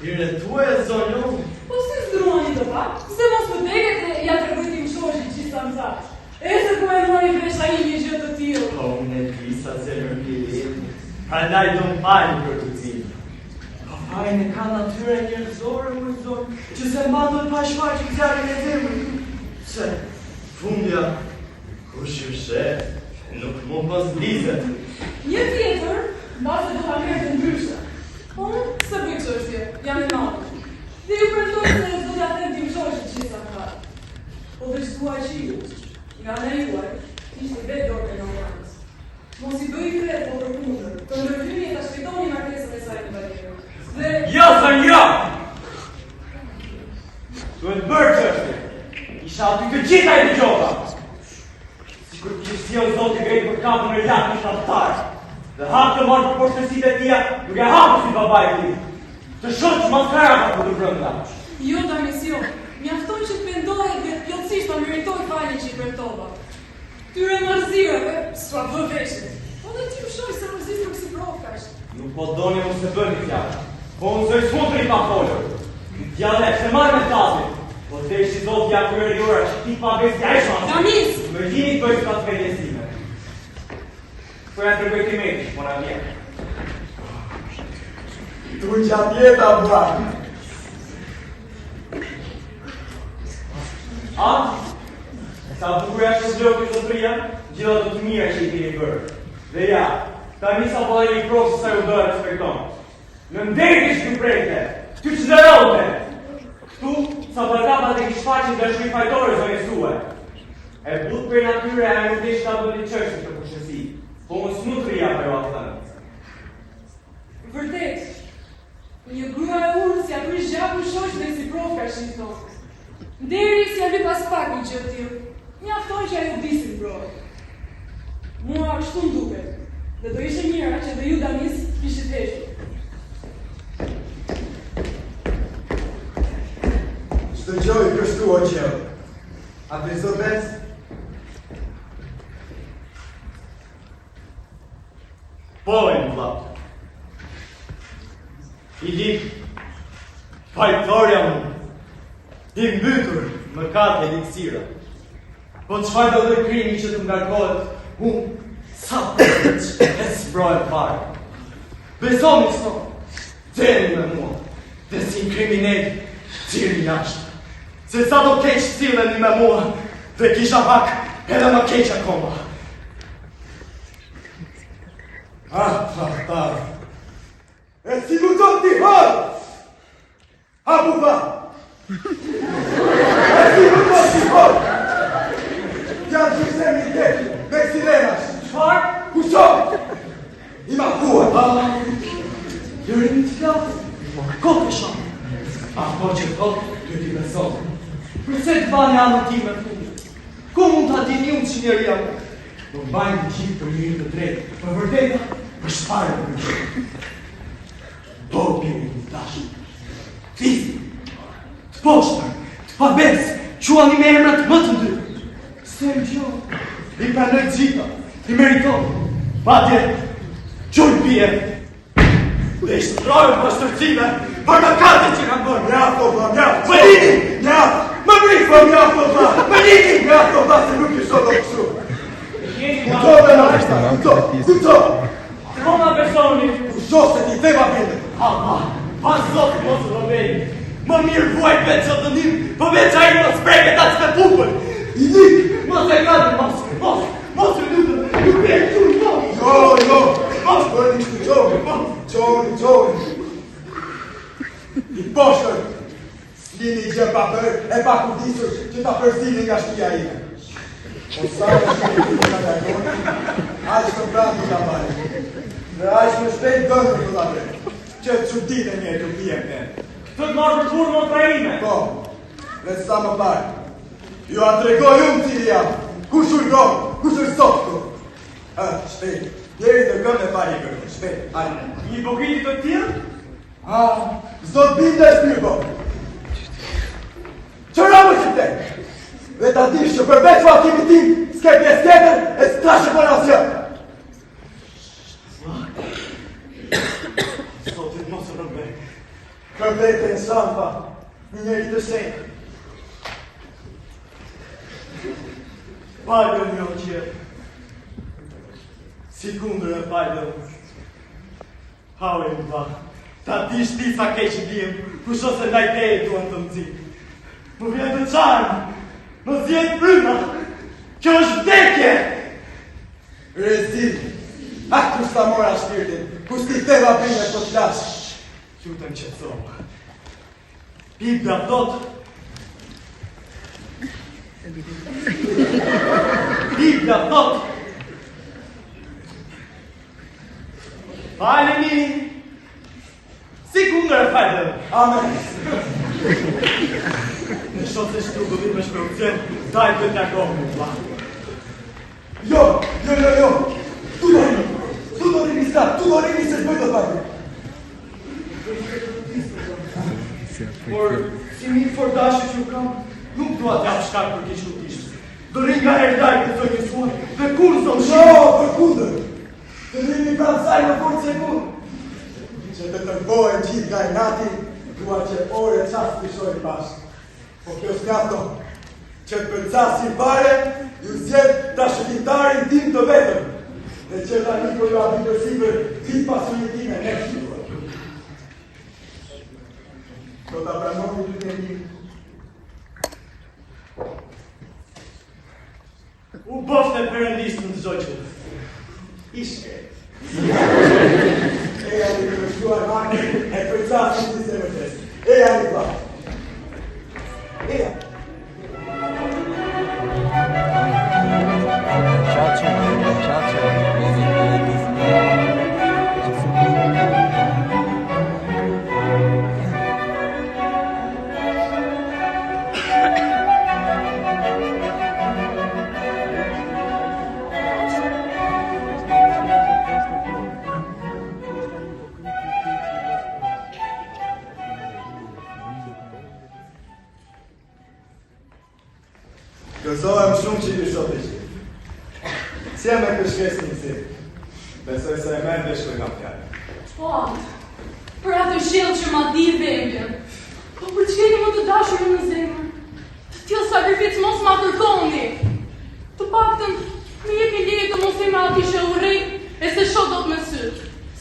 I retuaj e zonjë unë. Po si zdruani të pak, se mos më teket e ja tregojtim shoqit që sa më thash. E se ku e mori vesh ai një gjë të tillë. Po unë e di sa zemër pili, prandaj do më falë për të cilë. Po fajnë e ka natyre njerëzore, më zonjë, që se mandën pa shfaqë në zjarën e zemër. Se, fundja, kush ju shef, nuk mu pos blizet. Një tjetër, mbase do ta merrte ndryshe. Po unë s'e bëj çështje, jam e madhe. Dhe ju pretendoj se do t'ja them tim shoqit që sa më thash. Po veç thua që ju, nga ana juaj, ishte vetë dorë në janës. Mos I bëj kret, po përkundër, të ndërhyni e ta shpejtoni martesën e saj në barierë. Dhe Jo, thënë jo! Duhet bërë qështje. Isha aty të gjitha I të gjoka. Kur kishë si o zoti grejtë për kapën e lakë në shaftarë, dhe hapë të marrë për poshtësit e tia, nuk e hapë si babaj ti. Të shoqë maskara ka për të brënda. Jo, Damis, jo. Mjafton që të mendohet dhe plotësisht ta meritoj falin që i përtova. Tyre mërzireve, s'pa bë veshët. Po dhe ti më shoj se mërzisëm si profkash. Nuk po doni më se bëni fjallë. Po unë zë smutri pa folër. Në fjallë se marrë me tazi. Po të ishi zotë ja kryerjura që ti pa besja e shanë. Damis! Më gjini të bëjtë ka të vedjesime. Po ja të rëgëjti me ti, mora vjetë. Tu që atjeta, bërë. A? Sa bukuja që zlokë i zotëria, gjitha të të mira që i tini bërë. Dhe ja, ta njësa po dhe një prosë sa ju dërë respektonë. Në ndërë kishë të prejte, ty që në rëllëte. Këtu, sa përkapa të kishë faqin dhe shmi fajtore zë njësue. E but për natyre e nuk ishtë të bëni qështë të përshësi, po më smutëria për o atë të në. Vërtet, një grua e urë si atë një gjaku shoqë dhe si profkash një tonë. Nderi si a vi pas pak një që t'ju, mjafton që ajo bisin brojë. Mua kështu m'duket, dhe do ishe mira që dhe ju Damis kishit heshtu. Çdo gjë i kështu o qelë. A të rizot vec? Po e në vla. I di, fajtoria më, i mbytur më katë e liksira. Po të shfar do dhe krimi që të ngarkohet, unë sa përveç e sbrojë parë. Besoni sot, deni me mua, dhe si kriminell, tiri jashtë. Se sa do keq cileni me mua, dhe kisha pak edhe më keq akoma. Trahtar. E si mu do t'i hërë? Ha buba! E si mu do t'i hërë? Janë që se mi tjetë, me sirenash. Qfar? Kusho? Ima kuat. Jërin t'i gafë, kote shamë. A po që thotë, ty t'i besonë. Përse të bani anë ti me fundë? Ku mund t'a di një që njëria mu? Në bajnë të gjithë për njërë të drejtë, për vërdeta, për shpare për njërë. Do pimi në tashë. Fizë, të poshtër, të pabesë, qua një me emrat më të ndyrë. Se më gjohë, i pranoj gjitha, i meritonë. Patje, qoj pje, dhe ishtë rojë më shtërcime, për në kate që në bërë. Mjafto, ba, mjafto. Më lini! Mjafto. Më brikë! Ba, mjafto, ba. Më lini! Mjafto, ba, se nuk i sot do kështu. Jeni Kuto dhe na, kuto. Kona besoni. Kusho se ti theva binde. Pa zotë mos rëvejnë. Më mirë vuaj vetë që të njim, për veç a i mos preke ta që të pupën. I dik. Mos e gade, mos e lutën, nuk e të mos. Jo. Bërë një shtu qoni. I poshtër. Lini gjë pa për, e pa kudisur që ta përzini nga shpia ime. O sa në shpia nga dajgonë, aqë të brandi ka bajë. Dhe aqë më shpejt dëndër të da drejtë, që të qudit e një të pijem të. Këtë të marrë për burë më të rajime. Po, dhe sa më parë, ju a tregoj unë cili jam, kush urgohë, kush ursot këtu. Shpejt, jeri të gëmë e pari kërë, shpejt, hajnë. Një bokritit të tjërë? Zot binde shpirgo. Qëra më që te? Dhe ta dish që përveç vakimi tim, s'ke pjesë tjetër, e s'trashe për asjë. Zotit mos rëmbej. Kërbete në shampa, një njeri të shenjë. Pajdo një o qërë. Si kundër e pajdo. Hau e më ba. Ta dish ti sa keqë diem, kusho se ndaj te e duan të mëzi. Më vjen të qarë, më zjenë pryma. Kjo është vdekje. Rezil, kus ta mora shpirtin, kus ti theva bine të flash. Qutëm që të zonë. Biblia thot. Biblia thot. Falemi. Si kundër e fajtë. Amen. Në shotë se shtu gëllit me shpërëcjen, daj të një kohë më vla. Jo. Tu do rrini se s'bëj do pati. Por, si mi fordashë që u kam, nuk dua t'jap shkak për keq nuk ishte. Do rrin nga erdaj këtë të njësuar, dhe kur zon Jo, për kundër. Të rrini pranë saj në fund sekund. Që të tërbohen gjithë nga inati, dua që ore qasë të shojnë bashkë. Po kjo s'mjafton, që të përcasin pare, ju zjedh ta shëtimtarin tim të vetëm. Dhe që ta një po ju abit për sipër, dit pasunitime, ne shqipër. Do ta pranoni të të një. U boft e përëndisë në të zoqë. Ishke. Eja një të mështuar marke, e përcasin të se më tresë. Eja një pa. Eja. Gëzohem shumë që ju shotë ishte. Si e me këshkes një si, besoj se e merë dhe shkoj nga fjallë. Po atë, për atë shellë që ma di vendjen. Po për që keni më të dashur në zemër? Të tjilë sakrificë mos ma kërkoni. Të paktën, në jepi lirë të mos ima ati që u rrej, e se shot do të me sy.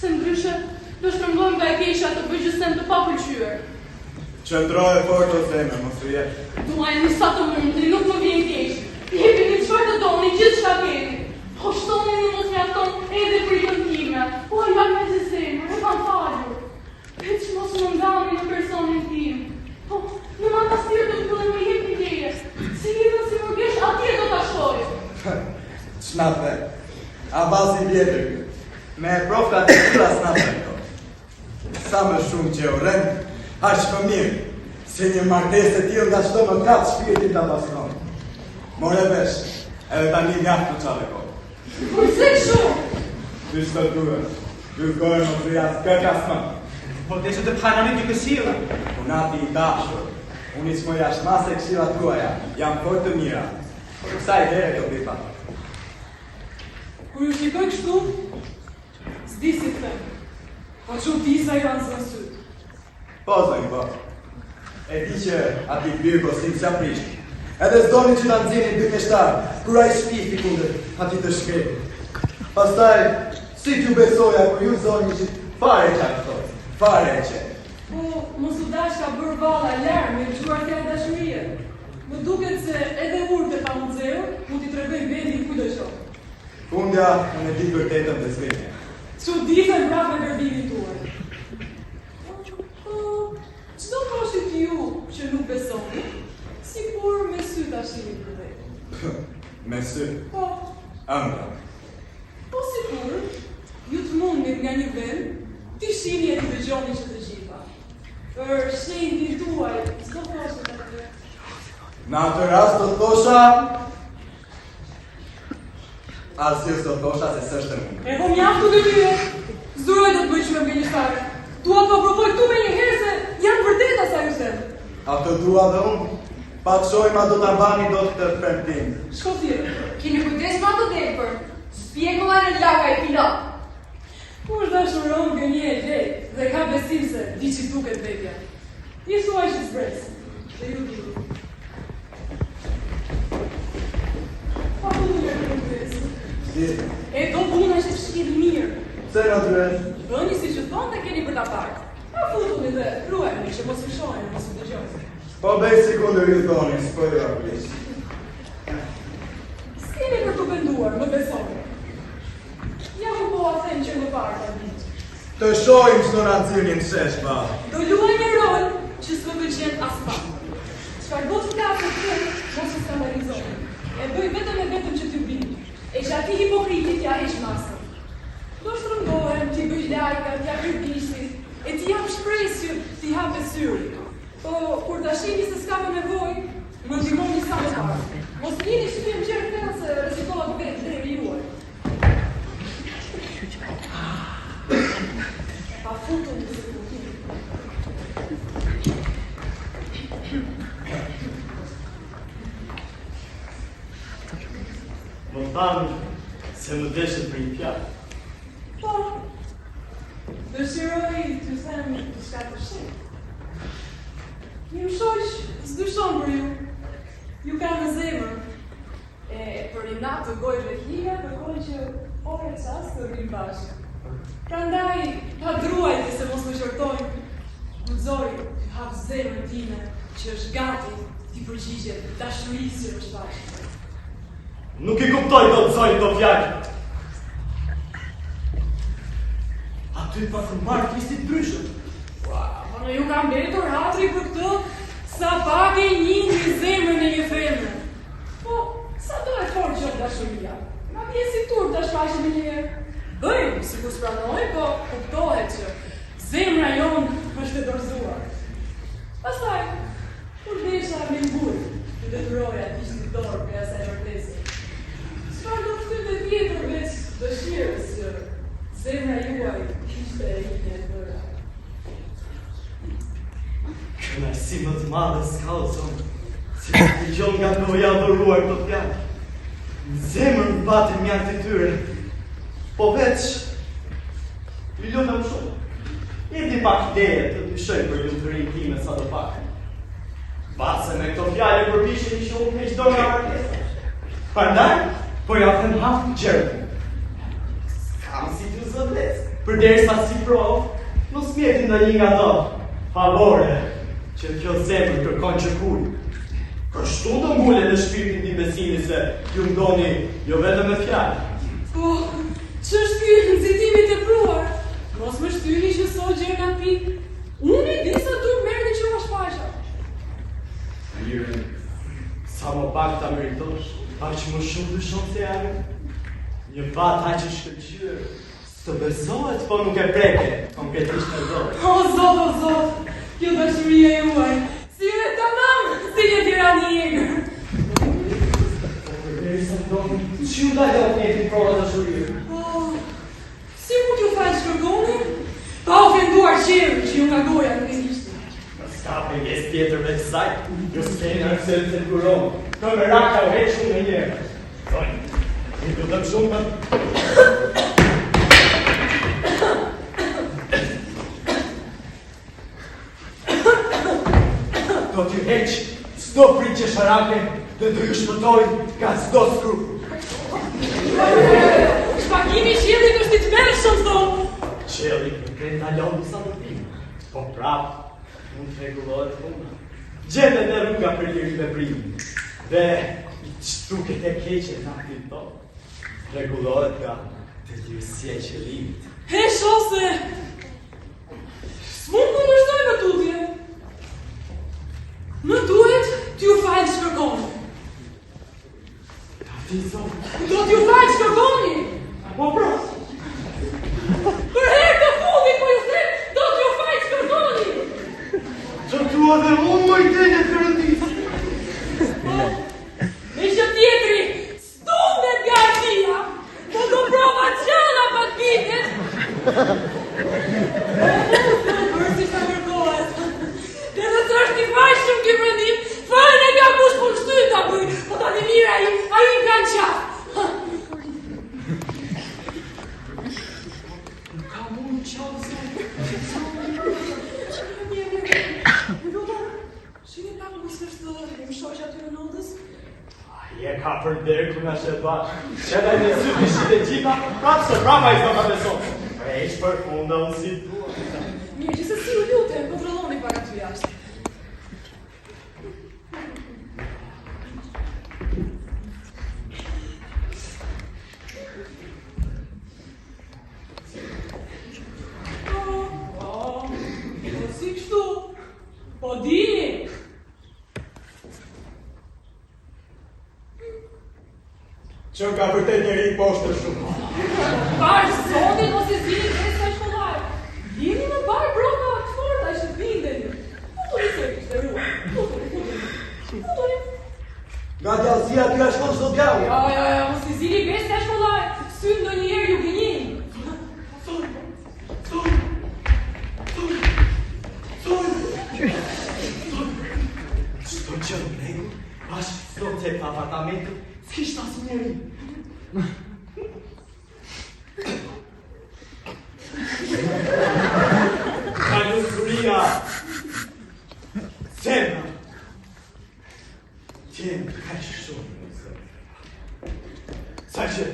Se ndryshe, do shtrëmbojmë nga e keisha të bëgjësem të papëlqyer. Qëndroj fort o zemër, mos të jetë. Duaj një sa të mundri, nuk më vjen keq. Jepi një qëfar të doni, gjithë shka keni. Po shtoni një mos mjafton edhe frikën time. Po a jak me të zemër, e kam falur. E që mos më ndani në personin tim. Po, në manastirë të pëllën me jepi leje. Si jetën si mërgesh, atje do t'a shkoj. Shnape, a basi vjetër kjo. Me profka të tila snape këto. Sa më shumë që u rëndë, aq më mirë, se një martesë të tillë nga çdo më katë shpirtin ta paskon. More vesh, edhe tani mjaft në çave kohë. Përse shumë? Ty s'të duhet, ty gojë më të jasë këtë asë. Po të që të pranoni të kësila. Unati i dashur, unë i që më jashtë masë e këshila tuaja, jam fort të mira. Po të kësaj dhere të bipa. Kur ju shikoj kështu, s'di si të them. Po që disa janë zënë sy. Po, zënë, po. E di që ati birgo si më prishtë. Edhe s'doni që ta nxinin dy mjeshtarë, kur ai shpifi kundër ati të shkretit. Pastaj, si t'ju besoja kur ju zoni që fare që ato, fare që. Po, mos u dash ka bërë valla lërë me gjuar të dashurie. Më duket se edhe urtë e pa muzeu, mu t'i tregoj vendin ku do qoftë. Fundja, unë e di vërtetën dhe zvetja. Që ditën prapë me gërbimin tuaj. Qdo thoshit ju që nuk besoni, sikur me sy ta shihni për vetë. Me sy, Po, ëndra. po sikur, ju të mundit nga një vend, t'i shihni e t'i dëgjoni që të gjitha. Për shenjtin tuaj, s'do thoshit atë. Në atë rast do thosha, asgjë s'do thosha se s'është e mundë. E po mjaftu dhe lyje, zduroj të të bëj që me mbënjështare. Dua të provoj këtu me një herë se janë vërteta sa ju them. Ato dua dhe unë, pa të shojma do t'a bani do të premtim. Shko tjere. Keni kujdes ma të depër. Spjegova në laka e pilot. Kur dashuron nga një e lejt dhe ka besim se di që duket vetja. Një suaj që zbres. Dhe ju diru. Pa punu me kujdes. Si, E do puna që shkidh mirë. pse në dres? Bëni si që thonë dhe keni për ta parë. Pa futuni dhe ruajni që mos u shohin, mos u dëgjojnë. Po bëj si kundër ju thoni, s'po jo aplish. S'keni për të penduar, më besoni. Ja ku po a them që më parë të ditë. Të shojmë që do në nëzirë një shesh, ba. Do luaj një rol që s'më pëlqen as pak. Çfarë do të flasë të mos u skandalizoni. E bëj vetëm e vetëm që t'ju bini. E që ati hipokritit t'ja heq masën. Do shtrëngohem, t'i bëj lajka, t'ja kërkishtit, e t'i jam shpresë që t'i hape syri. Po, kur t'a shihni se s'ka më nevojë, më ndihmoni sa më parë. Mos njëni që t'jem gjerë të se rezikolla të vetë deri ju. Më thanë se më deshet për një fjalë. Po, dëshiroj të them diçka të shenjtë. Një shoq s'dyshon për ju. Ju ka në zemër. E për një natë të gojëve t'lija, kërkoj që ore qas të rrim bashkë. Prandaj, pa druajti se mos më qërtojnë, guxoj të hap zemrën time që është gati t'i përgjigjet dashurisë që është bashkë. Nuk I kuptoj do të zojnë do fjallë. Aty pa të marrë t'istit ndryshëm. Po në ju kam betur hatri për këtë, sa pak e një zemrën e një femre. Po, sa do e forë që dashuria? Ma vjen si tur të shfaqe me njëherë. Bëjmë, si ku s'pranoj, po kuptohet që zemra jonë është e dorëzuar. Pastaj, kur desha me ngurë, të detyroja të ishtë një dorë për asaj vërtese. Çfarë do të thotë tjetër veç dëshirës që zemra juaj ishte e një e bëra. Kënaqësi më të madhe s'ka o zonë, si të dëgjon nga goja adhuruar këtë fjalë. Në zemër më pati mjaft të tyre, po veç, I lutem shumë. Jeti pak ideje të dyshoj për lumturinë time sa do pak. Base me këto fjalë përpishin I shumë me çdo nga markesa. Prandaj, po ja them hap gjerë. Kam si të zëvles, përderisa si provë, mos mjeti ndonjë nga ato favore që kjo zemër kërkon që kur. Kështu do mbullet në shpirtin tim besimi se ju mdoni jo vetëm me fjalë. Po, ç'është ky nxitimi I tepruar? Mos më shtyni që sot gjë nga pikë. Unë I di sa dur merrni që ma shfaqja. Mirë, sa më pak ta meritosh, aq më shumë dyshon se janë. Një bat aq I shkëlqyer, s'të besohet po nuk e preke, konkretisht në dorë. O zot, kjo dashuria juaj, si e tamam, si një tirani egër. Po përderisa ndodhi, që ju dalot njëti prova dashurie? Si mund t'ju falë shkërgoni? Pa ofenduar qërë që ju nga goja nuk ishte. Në s'ka penges tjetër veç saj, ju s'keni arsye të sigurohë. Të më raka u heq shumë në njerë. Zonjë, I lutem shumë për... Do t'ju heq s'do prit sharake dhe do ju shpëtoj nga s'do skru. Shpagimi qiellit është I t'merrshëm thonë. Qelli nuk e ndalon disa vërtim, po prap mund të rregullohet puna. Gjendet në rruga për liri veprimi, dhe ç'duket e keqe në aktin tonë, rregullohet nga detyrësia e qëllimit. He shose, s'mund kundërshtoj më tutje. Më duhet t'ju falë shkërgoni. Ti zonë, Do t'ju falë shkërgoni. po pra, Për herë të fundit po ju them, do t'ju falë shkërgoni. që tua dhe unë më I tenje të rëndisë. Me që tjetri, s'tundet nga atia, po do prova qëlla pa t'bitet. Bërë si shta kërkohet. Dhe nësë është I fashëm ky mendim, fare nga kush po shtyt ta bëj, po tani mirë ai I kanë qaf. Ka mund qafë Shini pak mos është e më shoqja aty në notës? Je ka për derë ku nga shetë bashkë. Shetë e në sy pishit e gjitha, prapë se prapa I s'do ka beson. Preq për funda unë si tua. Mirë, gjithsesi u lutem, kontrolloni pak aty jashtë. Po, si kështu? Po dini? Që ka vërtet njeri I poshtë shumë. Parë zotin mos I zini kresa shkollar. Dini në barë broka të forta I shëtbindeni. Futuri se kështë ruaj. Futuri. Nga djallësia t'ja shkon çdo djalli. Ja, mos I zini kresa shkollar. Sy ndonjëherë ju gënjeni. Çdo gjë në rregull, bashkë s'do të cep apartamentin, s'kishtë asë njeri. Ka lusëria, zemra, tjenë ka shumë në zemra. Sa që,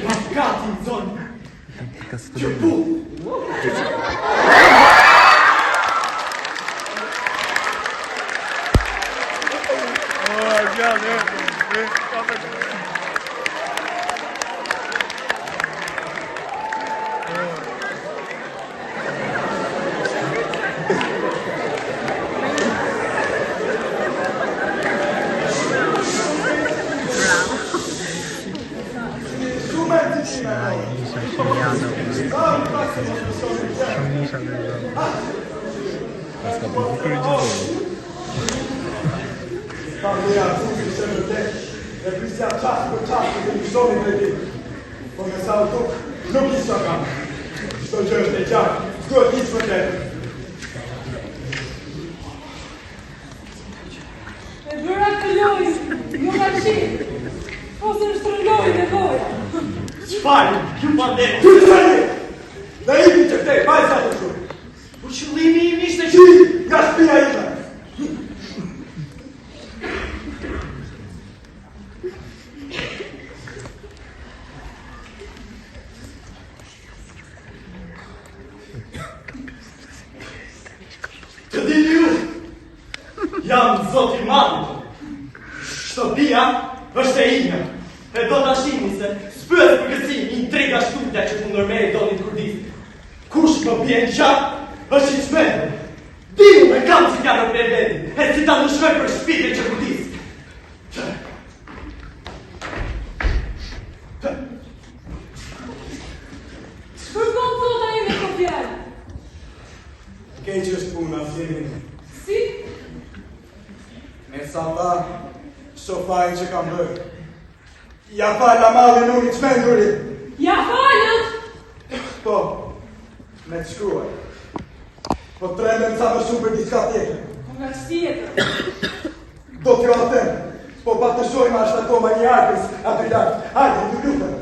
jam gati në zonë, që pu. Pandemia tutti sempre te e qui si acciacca per ciascuno che mi sono impediti. Come sa tu, non chi so cam. Sto giorno già, scuoti su te. E bëra të lojë, ju ka qitë, ose në shtrëngoj në goja. Çfarë? Ju pandemi. Tu sei! Da ipi që te, vaj sa të shumë. Po qëllimi im ishte që Qi, nga shpia ime. të dini ju, jam zoti madhë. Shtëpia është e ime. E do të shihni se s'pyet për kësi intriga shtuta që kundër me e donit kurdisë. Kush më bjen qartë është i çmendur. Diu me kam që ka në vetin, e si ta ndushmoj për shpirtin që kurdisë. Shpërgon zota ime të fjallë. Keq është puna, zjenin. Si? Me sa Allah, shofajnë që kam bërë. Ja falë la malin unë i çmendurit. Ja falët! Po, me të shkruaj. Po trembem sa më shumë për diçka tjetër. Po nga që tjetër. Do t'ju a them, po pa të shojmë ashtë akoma një arkës aty lartë. Hajde, të lutëm.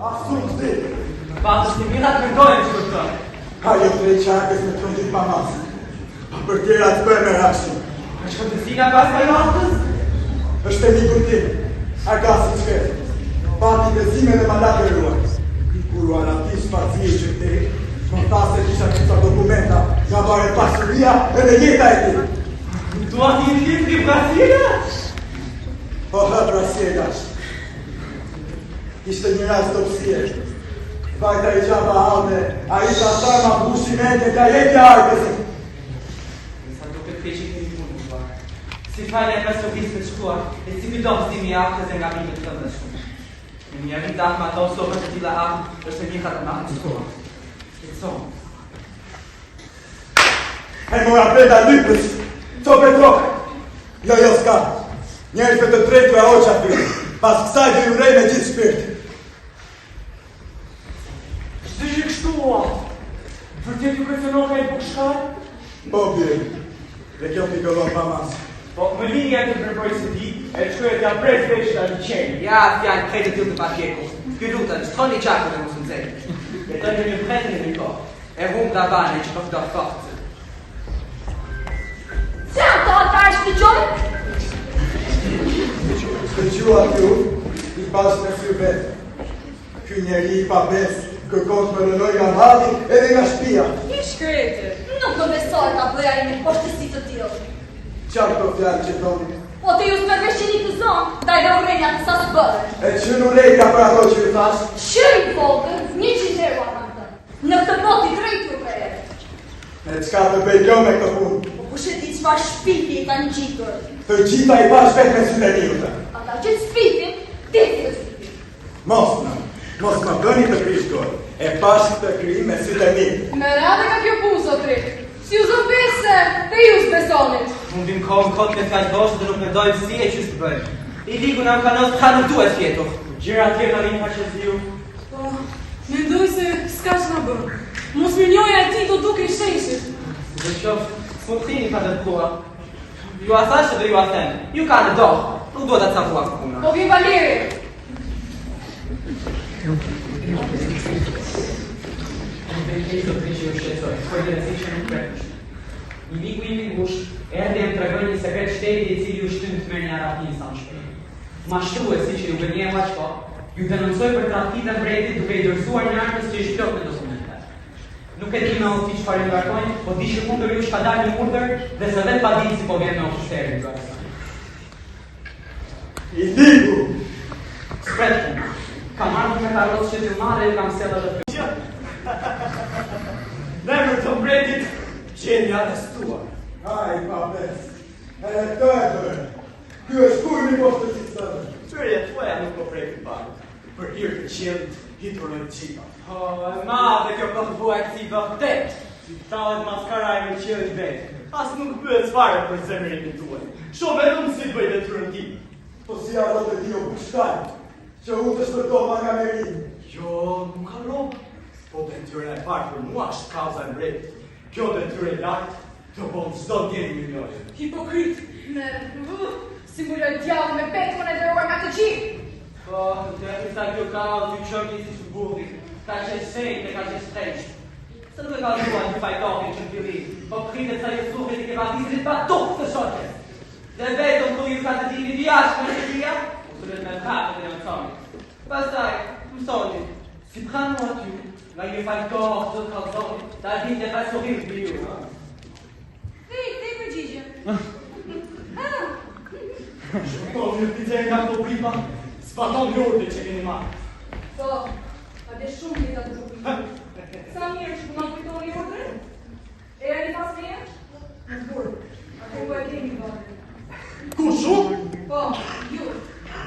Asun ti, Pasë të mira të mendojnë që këtë. hajo trej qarkës me të këndit pa masë. Pa për tjera të bërë me rashën. Është kontestina pas për naftës? është e mikun tim, Argasi qëtë. Pati bezime dhe malake ruaj. Kur u aratis parcije që te, më tha se kisha kësa dokumenta nga bare pasuria edhe jeta e ti. Dua t'i një një Brasilia? Po hë Brasilia. Ishte një rast dopsie. Vajta i gjaba halme, a i ta tharma bushimente ka jekja arkësit. Sa do këtë keqit një punë, shua. Si falja për sofisë të shkuar, e si përdojmë stimi aftës e nga mimet të dhe shumë. Në një rritë atë ma tonë sopët të tila aftë, është e një katë ma të shkuar. Këtë sonë. E mora preda lypës, co Petrok. Jo, s'ka. Njerëz për të tretu e oqa për. Pas kësaj dhe ju rej me gjithë shpirt. Shtë që kështua? Vërtet ju presionon ka i bukshkar? Po bje, dhe kjo pikëllon pa masë. Po, më linja të përpoj së ti, e të shkoj e t'ja prez veshta një qenë. Ja, fjallë, krejtë t'ju të pakjeku. Ky lutën, shkoni qakë dhe mos më zërë. Jetoj në një pretë në një kohë. E hum da bane që përdo kohë. Se ato atë është të gjojnë? Të gjua t'ju, i bashkë me sy vetë. Ky njeri i pa besë, kërkon të më rënoj nga mali edhe nga shpia. I shkrete. Nuk do besoj ta bëja i me poshtësi të tillë. Qarë të fjallë që doni? Po të ju s'përveshqeni të zonë, daj dhe urejnja të sa së bërë. E që në rejka për ato që ju thash? Shëri vogën, 100 euro kam të. Në këtë boti drejtu për e. E qka të bëj kjo me këtë punë? Po pusheti qëfar shpipi i kanë gjitur. Të gjitha i pash vetë me sytë e njëtë. Ata që shpipin, ti të shpipin. Mos më bëni të krishtuar. E pash të kri me sytë e njëtë. Me radhe ka kjo punë, zotri. Si u zot besë, te ju s'besonit. Mundim kohën kot me fjallë boshë dhe nuk me dojmë si e qështë të bëjmë. I ligu në më kanos ka nuk duhet tjetur. Gjera tjera vinë pa që ziju. Po, mendoj se s'ka që na bërë. Mos më njoja e ti do duke i sheshit. Dhe qofë, s'më këtini pa të plua. Ju a thashtë dhe ju a them. Ju ka në dohë, nuk duhet të capua këpuna. Po vi Valeri! Një miku imi ngush, erdhi e më tregoj një sekret shteti i cili ju shtyn të merr një arapin sa më shpejt. Mashtruesi që ju gënjej aqko, ju denoncoi për tradhtimin e mbretit duke i dorëzuar një armës që ishte plot me dokumente. Nuk e di me ofi çfarë ngarkojnë, po di që kundër ju ka dalë një urdhër dhe se vetë pa ditë si po vjen në oficerin tuaj. I ligu! Spretën, kam ardhur me karrocë që t'ju marrë e kam sjellë edhe Në emër të mbretit, qenë arrestuar. Ai, papes, e të e. Ky është kurmi poshtë të sistemit. Qërje tuaja nuk po prejtë parë. Për hirë të qelit, hitur në qipa. E madhe kjo përbua e këti vërtet. Si talet maskaraj me qelit vetë. As nuk bëhet fare për zemërin tuaj. Shumë edhe më si të bëj detyrën tim. Po si arro të dio pushtaj, që u të shpërtova nga merin. Jo, nuk ka robë. Po detyrën e parë për mua është kauza e mbretit. Kjo detyrë e lartë të bëmë çdo djeni milione. Hipokrit. Simbuloj djallë me petën e dërruar nga të gjithë. Po, të e këta kjo ka dy qërki si që burri. Ka që sejt e ka që streqë. Se nuk e ka duan një fajtokin që në fillim, po kritet sa ju suhet i ke batisit pa tukë të shoqes. Dhe vetëm ku ju ka të dini vjashtë në shqetia, u të vetë me prapë dhe në mësoni. Pastaj, mësoni, si pranu aty, nga një fajtohë të kalzoni, ta din të fajsohim të ju. Ti përgjigje. Shpëton një pizze nga këto pripa, s'paton një urde që keni marrë. Po, a dhe shumë një të të shumë. Sa mirë që përna kujtoni urdhën? E a një pas me jenë? Në të burë. A të po e kemi bërë. Ku shumë? Po, ju.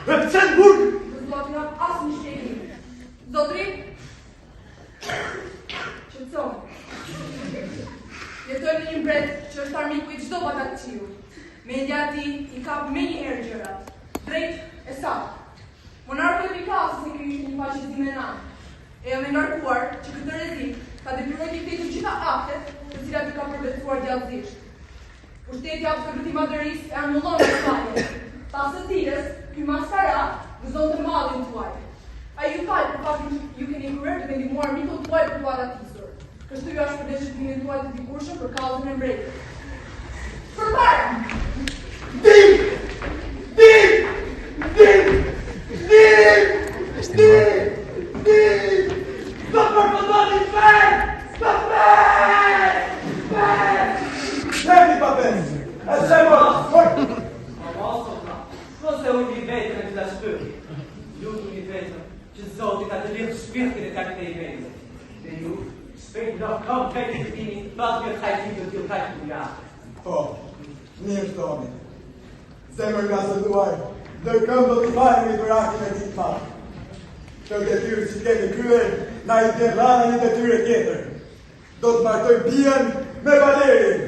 E pëse në burë? Në zdo të nga asë një shtekim. Zotri? Qëtëson. Jetojnë në një mbret që është armiku i qdo batat qiu. Mendja ti i kap me një herë gjërat. Drejt e saktë. Monarku e pikasës se kjo ishte një faqizim e nanë. E jam e ngarkuar që këtë rezim ka depyroj të këtë gjitha aktet të cilat i ka përbetuar gjallëzisht. Pushteti absoluti madhërisë e anullon në falje. Pas të tires, ky maskara gëzon të mallin tuaj. A ju falë për faktin ju keni kryer të vendimuar mikut tuaj për të aratisur. Kështu ju është përdesh shëtimin tuaj të dikurshëm për kauzën e mbretit. Përpara! Sto përpëndoni fejt! Sto fejt! Hemi, papes! E shemo! Nëse unë një vetën e të la shpërë, lutu një vetën që Zoti ka të lirë shpirtin e takë të i vetën. Dhe ju, shpejt do kam vetë të tini, pas me hajti të t'ju hajti të jashtë. Po, mirë shtoni. Zemër nga së duaj, ndërkëm do t'i fajmi për akin e ditë parë. Kjo detyrë që kemi kryer, na i të rana një detyrë tjetër. Do të martoj bien me Valerin.